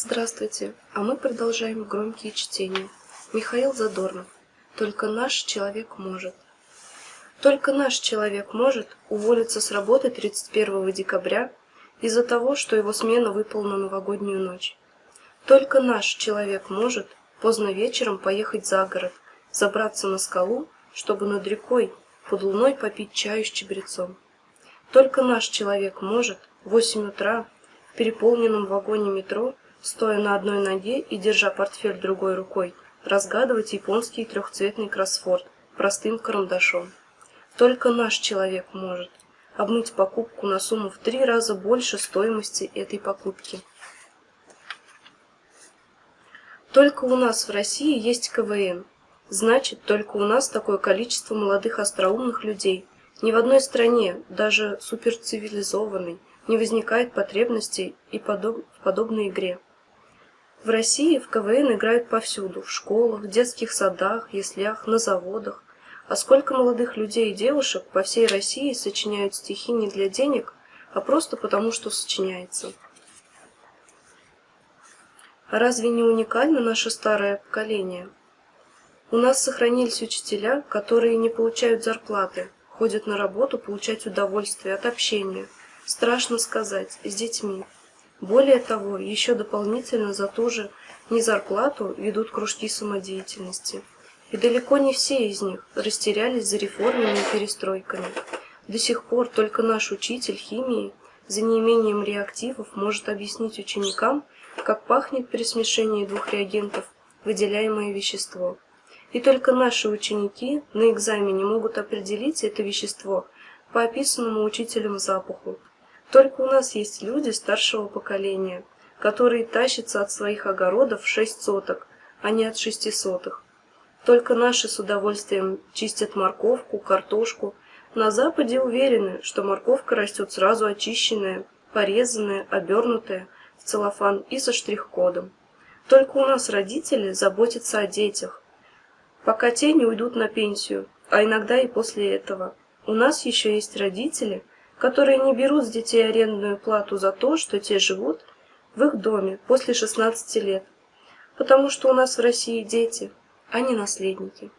Здравствуйте, а мы продолжаем громкие чтения. Михаил Задорнов. Только наш человек может. Только наш человек может уволиться с работы 31 декабря из-за того, что его смена выпала на новогоднюю ночь. Только наш человек может поздно вечером поехать за город, забраться на скалу, чтобы над рекой под луной попить чаю с чабрецом. Только наш человек может в 8 утра в переполненном вагоне метро, стоя на одной ноге и держа портфель другой рукой, разгадывать японский трехцветный кроссворд простым карандашом. Только наш человек может обмыть покупку на сумму в 3 раза больше стоимости этой покупки. Только у нас в России есть КВН. Значит, только у нас такое количество молодых остроумных людей. Ни в одной стране, даже суперцивилизованной, не возникает потребностей и в подобной игре. В России в КВН играют повсюду, в школах, детских садах, яслях, на заводах. А сколько молодых людей и девушек по всей России сочиняют стихи не для денег, а просто потому, что сочиняется. А разве не уникально наше старое поколение? У нас сохранились учителя, которые не получают зарплаты, ходят на работу получать удовольствие от общения, страшно сказать, с детьми. Более того, еще дополнительно за ту же незарплату ведут кружки самодеятельности. И далеко не все из них растерялись за реформами и перестройками. До сих пор только наш учитель химии за неимением реактивов может объяснить ученикам, как пахнет при смешении двух реагентов выделяемое вещество. И только наши ученики на экзамене могут определить это вещество по описанному учителем запаху. Только у нас есть люди старшего поколения, которые тащатся от своих огородов 6 соток, а не от 6 сотых. Только наши с удовольствием чистят морковку, картошку. На Западе уверены, что морковка растет сразу очищенная, порезанная, обернутая в целлофан и со штрих-кодом. Только у нас родители заботятся о детях, пока те не уйдут на пенсию, а иногда и после этого. У нас еще есть родители, которые не берут с детей арендную плату за то, что те живут в их доме после 16 лет, потому что у нас в России дети, а не наследники.